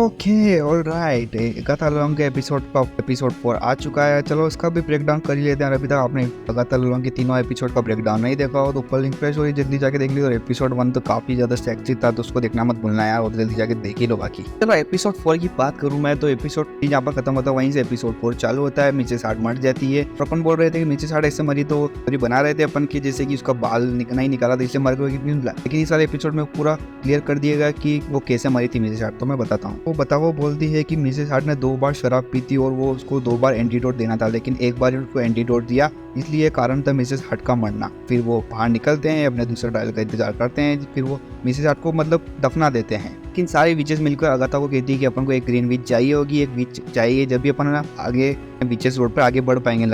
Okay alright, गाथा long के episode 4 आ चुका है। चलो इसका भी ब्रेक डाउन कर ही लेते हैं। अभी तक आपने गाथा लॉन्ग के तीनों एपिसोड का ब्रेक डाउन नहीं देखा हो तो ऊपर लिंक पे जल्दी जाके देख लो। और एपिसोड 1 तो काफी ज्यादा सेक्सी था तो उसको देखना मत भूलना यार, और जल्दी जाके देख ही लो बाकी। चलो एपिसोड 4 की बात करूं मैं तो एपिसोड 3 यहाँ पर खत्म होता है, वहीं से एपिसोड 4 चालू होता है। मिसेस हार्ट मर जाती है। अपन बोल रहे थे कि मिसेस हार्ट ऐसे मरी तो बना रहे थे अपन की जैसे कि उसका बाल नहीं निकाला था इसलिए मर गई, लेकिन इस वाले एपिसोड में पूरा क्लियर कर दिया गया कि वो कैसे मरी थी मिसेस हार्ट। तो मैं बताता हूँ। वो बोलती है कि मिसेस हार्ट ने 2 बार शराब पी थी और वो उसको 2 बार एंटीडोट देना था, लेकिन एक बार उसको एंटीडोट दिया, इसलिए कारण था मिसेस हार्ट का मरना। फिर वो बाहर निकलते हैं, अपने दूसरे ट्रायल का इंतजार करते हैं। फिर वो मिसेस हार्ट को मतलब दफना देते हैं। लेकिन सारी विचेस मिलकर अगाथा को कहती है कि अपन को एक ग्रीन विच चाहिए होगी, एक विच चाहिए जब भी अपन ना आगे विचेस रोड पर आगे बढ़ पाएंगे।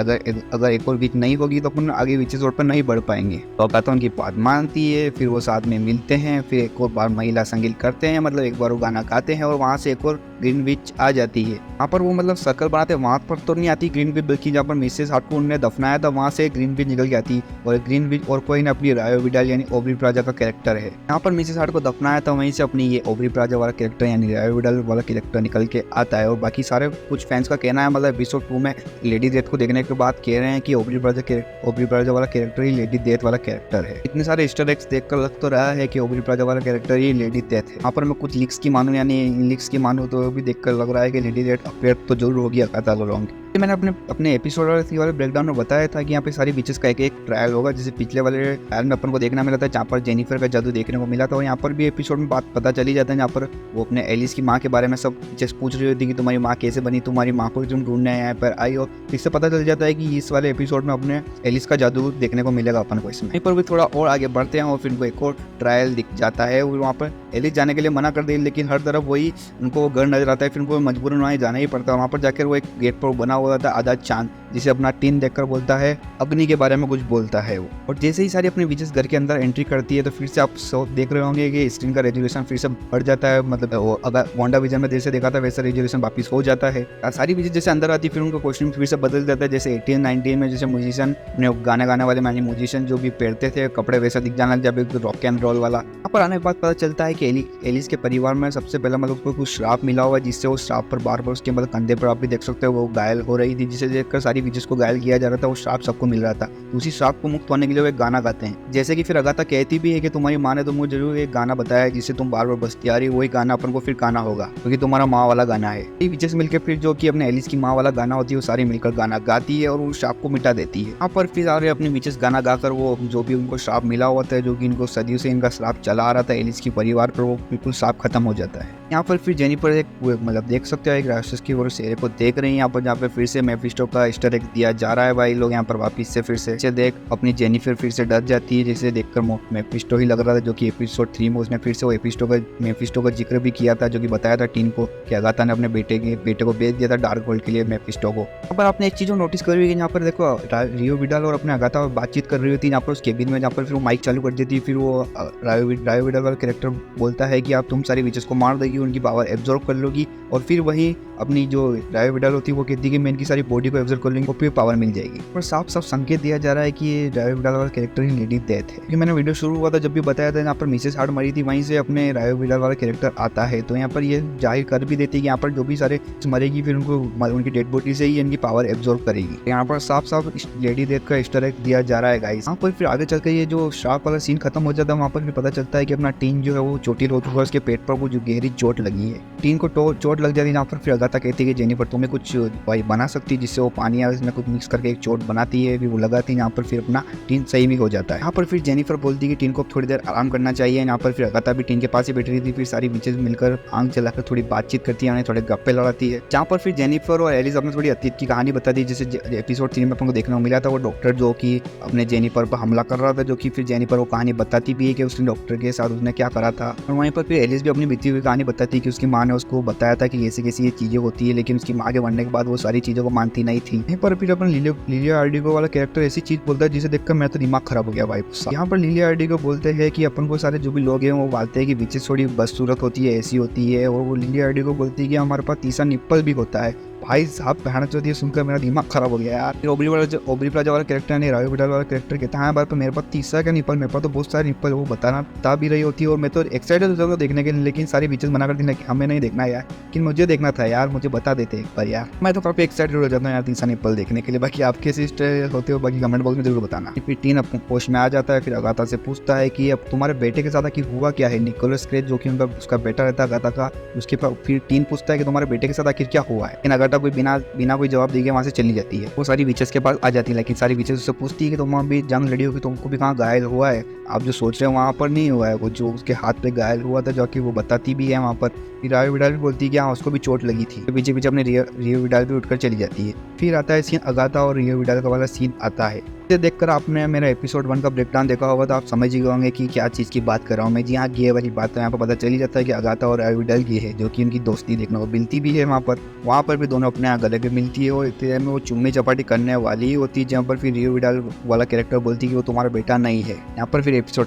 अगर एक और विच नहीं होगी तो अपन आगे विचेस रोड पर नहीं बढ़ पाएंगे। तो अगाथा उनकी बात मानती है। फिर वो साथ में मिलते हैं, फिर एक और बार महिला संगीत करते हैं, मतलब एक बार वो गाना गाते हैं और वहाँ से एक और ग्रीन विच आ जाती है। वहाँ पर वो मतलब सर्कल बनाते हैं, वहाँ पर तो नहीं आती ग्रीन विच, बल्कि जहाँ पर मिसेस हार्ट को उन्होंने दफनाया था वहाँ से ग्रीन विच निकल के आती। और ग्रीन विच और कोई ना अपनी रायो विडाल यानी ऑब्री प्लाजा का कैरेक्टर है। यहाँ पर मिसेस हार्ट को दफनाया था, वहीं से अपनी ये ऑब्री प्लाजा वाला कैरेक्टर यानी रायो विडाल वाला कैरेक्टर निकल के आता है। और बाकी सारे कुछ फैंस का कहना है, मतलब एपिसोड 2 में लेडी डेथ को देखने के बाद कह रहे हैं कि ऑब्री प्लाजा वाला कैरेक्टर ही लेडी डेथ वाला कैरेक्टर है। इतने सारे ईस्टर एग्स देखकर लग तो रहा है कि ऑब्री प्लाजा वाला कैरेक्टर ही लेडी डेथ है। यहाँ पर मैं कुछ लीक्स की मानूं यानी लीक्स की मानूं तो भी देखकर लग रहा है कि लेडी डेथ अपेयर तो जरूर होगी गाथा लॉन्ग। मैंने अपने एपिसोड वाले ब्रेकडाउन में बताया था कि यहाँ पे सारी विचेस का एक ट्रायल होगा, जैसे पिछले वाले ट्रायल में अपन को देखना मिला था जहाँ पर जेनिफर का जादू देखने को मिला था। और यहाँ पर भी एपिसोड में बात पता चली जाता है जहाँ पर वो अपने एलिस की माँ के बारे में सब विचेस पूछ रही होती कि तुम्हारी माँ कैसे बनी, तुम्हारी माँ को तुम ढूंढने यहाँ पर आई हो। इससे पता चल जाता है कि इस वाले एपिसोड में अपने एलिस का जादू देखने को मिलेगा अपन को। इसमें पर भी थोड़ा और आगे बढ़ते हैं और फिर उनको एक और ट्रायल दिख जाता है। वहाँ पर एलिस जाने के लिए मना कर दी, लेकिन हर तरफ वही उनको घर नजर आता है। फिर उनको मजबूरन वहाँ जाना ही पड़ता है। वहाँ पर जाकर वो एक गेट पर बना हुआ था आधा चांद, जिसे अपना टीन देखकर बोलता है अग्नि के बारे में कुछ बोलता है वो। और जैसे ही सारी अपने विचेस घर के अंदर एंट्री करती है तो फिर से आप देख रहे होंगे कि स्क्रीन का रेजोल्यूशन फिर से बढ़ जाता है। मतलब वो अगर वांडा विजन में जैसे देखा था वैसा रेजोल्यूशन वापस हो जाता है। सारी विचेस जैसे अंदर आती है फिर उनका कॉस्ट्यूम फिर से बदल जाता है, जैसे 18-19 में जैसे म्यूजिशियन अपने गाना गाने वाले मानी म्यूजिशियन जो भी पहनते थे कपड़े वैसा दिख जाना जब एक रॉक एंड रोल वाला। यहाँ पर आने के बाद पता चलता है कि एलिस के परिवार में सबसे पहला मतलब उसको कुछ श्राप मिला हुआ है, जिससे वो श्राप पर बार बार उसके मतलब कंधे पर आप भी देख सकते हो वो घायल हो रही थी, जिसे देखकर सारी विचेस को घायल किया जा रहा था। वो श्राप सबको मिल रहा था। उसी श्राप को मुक्त होने के लिए वो एक गाना गाते हैं। जैसे कि फिर अगाथा कहती भी है कि तुम्हारी माँ ने तो मुझे जरूर एक गाना बताया जिससे तुम बार बार बसती आ रही, वही गाना अपन को फिर गाना होगा क्योंकि तुम्हारा माँ वाला गाना है। ये विचेस मिलकर फिर जो कि अपने एलिस की माँ वाला गाना होती है वो सारी मिलकर गाना गाती है और वो श्राप को मिटा देती है। यहाँ पर फिर सारे अपनी विचेस गाना गाकर वो जो भी उनको श्राप मिला हुआ था, जो कि इनको सदियों से इनका श्राप चला आ रहा था एलिस की परिवार पर, वो बिल्कुल श्राप खत्म हो जाता है। यहाँ पर फिर जेनिफर एक मतलब देख सकते हो एक राक्षस की और शेर को देख रही है यहाँ पर, जहाँ पे फिर से मेफिस्टो का ईस्टर एग दिया जा रहा है। भाई लोग यहाँ पर वापिस से फिर से देख अपनी जेनिफर फिर से डर जाती है, जिसे देखकर मेफिस्टो ही लग रहा था, जो कि एपिसोड 3 में उसने फिर से वो मेफिस्टो का जिक्र भी किया था, जो कि बताया था टीन को कि अगाथा ने अपने बेटे को बेच दिया था डार्क वर्ल्ड के लिए मेफिस्टो को। यहाँ पर आपने एक चीज नोटिस करी कि यहाँ पर देखो रियो विडाल और अपने अगाथा बातचीत कर रही होती है यहाँ पर उस केबिन में, जहाँ पर फिर वो माइक चालू कर देती है। फिर वो रायो विडाल वाला कैरेक्टर बोलता है कि आप तुम सारी विचेस को मार देगी, उनकी पावर एब्जॉर्ब कर लोगी, और फिर वही अपनी जो रायो विडाल होती है वो कहती है कि मैं इनकी सारी बॉडी को एब्जॉर्ब कर लूंगी और फिर पावर मिल जाएगी। और साफ साफ संकेत दिया जा रहा है कि ये रायो विडाल वाला कैरेक्टर ही लेडी डेथ है। क्योंकि मैंने वीडियो शुरू हुआ था जब भी बताया था यहाँ पर मिसेस हार्ट मरी थी, वहीं से अपने रायो विडाल वाला कैरेक्टर आता है। तो यहाँ पर ये जाहिर कर भी देती है कि यहाँ पर जो भी सारे मरेगी फिर उनको उनकी डेड बॉडी से ही इनकी पावर एब्जॉर्ब करेगी। यहाँ पर साफ साफ लेडी डेथ का ईस्टर एग दिया जा रहा है गाइस। यहाँ पर फिर आगे चलकर ये जो श्राप वाला सीन खत्म हो जाता है, वहाँ पर फिर पता चलता है कि अपना टीन जो है वो चोटिल हो चुका है, उसके पेट पर वो जो गहरी चोट लगी है। टीन को चोट लग जाती है। यहाँ पर फिर अगाथा कहती है कि जेनिफर तुम्हें कुछ भाई बना सकती है, जिससे वो पानी है इसमें कुछ मिक्स करके एक चोट बनाती है, फिर वो लगाती है। यहाँ पर फिर अपना टीन सही भी हो जाता है। यहाँ पर फिर जेनिफर बोलती है कि टीन को थोड़ी देर आराम करना चाहिए। यहाँ पर फिर अगाथा भी टीन के पास ही बैठी रही थी। फिर सारी विचेस मिलकर आग जलाकर थोड़ी बातचीत करती है, थोड़े गप्पे लड़ाती है। जहाँ पर फिर जेनिफर और एलिस अपने थोड़ी अतीत की कहानी बताती है, जैसे एपिसोड 3 में अपन को देखने को मिला था वो डॉक्टर जो कि अपने जेनिफर पर हमला कर रहा था, जो कि फिर जेनिफर वो कहानी बताती भी है कि उसने डॉक्टर के साथ उसने क्या करा था। और वहीं पर फिर एलिस भी अपनी बीती हुई कहानी बताती है कि उसकी माँ ने उसको बताया था कि ऐसी कैसी ये चीजें होती है, लेकिन उसकी माँ के मरने के बाद वो सारी चीजों को मानती नहीं थी। यहीं पर फिर अपन लिलिया आर्डिगो वाला कैरेक्टर ऐसी चीज बोलता है जिसे देखकर मेरा तो दिमाग खराब हो गया भाई। यहाँ पर लिलिया आर्डिगो बोलते हैं कि अपन को सारे जो भी लोग हैं वो बोलते हैं कि विचेस थोड़ी बदसूरत होती है, ऐसी होती है। और वो लिलिया आर्डिगो बोलती है कि हमारे पास तीसरा निप्पल भी होता है, भाई साहब बहन चौथी सुनकर मेरा दिमाग खराब हो गया यार। फिर ओबरी प्लाजा वाला कैरेक्टर नहीं, रावी विडाल वाला कैरेक्टर कहता है हाँ बार मेरे पास तीसरा क्या निपल, मेरे पास तो बहुत सारे निपल वो बता भी रही होती है और मैं तो एक्साइटेड हो देखने के लिए, लेकिन सारी बीचेस मना कर दी कि हमें नहीं देखना यार, लेकिन मुझे देखना था यार, मुझे बता देते एक बार यार। मैं तो काफी एक्साइटेड हो जाता हूँ यार तीसरा निपल देखने के लिए। बाकी आप कैसे होते हो बाकी कमेंट बॉक्स में जरूर बताना। फिर टीन अपने पोस्ट में आ जाता है, फिर अगाथा से पूछता है कि अब तुम्हारे बेटे के साथ आखिर हुआ क्या है। निकोलस क्रेज जो कि उनका उसका बेटा रहता है अगाथा का, उसके पास फिर टीन पूछता है कि तुम्हारे बेटे के साथ आखिर क्या हुआ है, लेकिन अगाथा कोई बिना कोई जवाब दिए वहां से चली जाती है। वो सारी विचेस के पास आ जाती है, लेकिन सारी विचेस उससे पूछती है कि तुम अभी जंग लड़ी हो कि तुमको भी कहाँ घायल हुआ है, आप जो सोच रहे हो वहाँ पर नहीं हुआ है, वो जो उसके हाथ पे घायल हुआ था जो कि वो बताती भी है वहाँ पर। फिर रावी विडाल भी बोलती है कि हाँ उसको भी चोट लगी थी। तो पीछे पीछे अपने रियो विडाल भी उठकर चली जाती है। फिर आता है सीन अगाथा और रियो विडाल का वाला सीन आता है। इसे देखकर आपने मेरा एपिसोड 1 का ब्रेकडाउन देखा होगा तो आप समझ ही गए होंगे कि क्या चीज़ की बात कर रहा हूँ मैं। जी हाँ, गे वाली बात तो यहाँ पर पता चल ही जाता है कि अगाथा और रियो विडाल की है, जो कि उनकी दोस्ती देखने को मिलती भी है वहाँ पर भी दोनों अपने गले पे मिलती है और इतने में वो चुम्मी चपाटी करने वाली होती है, जहाँ पर फिर रियो विडाल वाला कैरेक्टर बोलती है कि वो तुम्हारा बेटा नहीं है। यहाँ पर फिर एपिसोड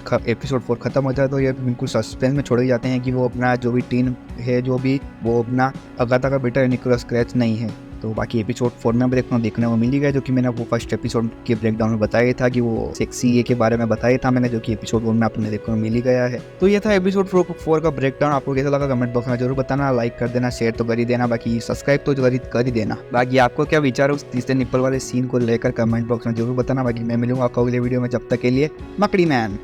4 खत्म होता है, तो ये बिल्कुल सस्पेंस में छोड़े जाते हैं कि वो अपना जो भी टीन है जो भी वो अपना अगाथा का बेटा निकोलस क्रेज नहीं है। तो बाकी एपिसोड 4 में देखने को मिल गया, जो कि मैंने आपको फर्स्ट एपिसोड के ब्रेकडाउन में बताया था कि वो सेक्सी ए के बारे में बताया था मैंने, जो कि एपिसोड 1 में आपने देखने को मिल ही गया है। तो ये था एपिसोड 4 का ब्रेकडाउन। आपको कैसा लगा कमेंट बॉक्स में जरूर बताना, लाइक कर देना, शेयर तो कर ही देना, बाकी सब्सक्राइब तो कर ही देना। बाकी आपको क्या विचार है उस तीसरे निप्पल वाले सीन को लेकर कमेंट बॉक्स में जरूर बताना। बाकी मैं मिलूंगा आपको अगले वीडियो में, जब तक के लिए मकड़ी मैन।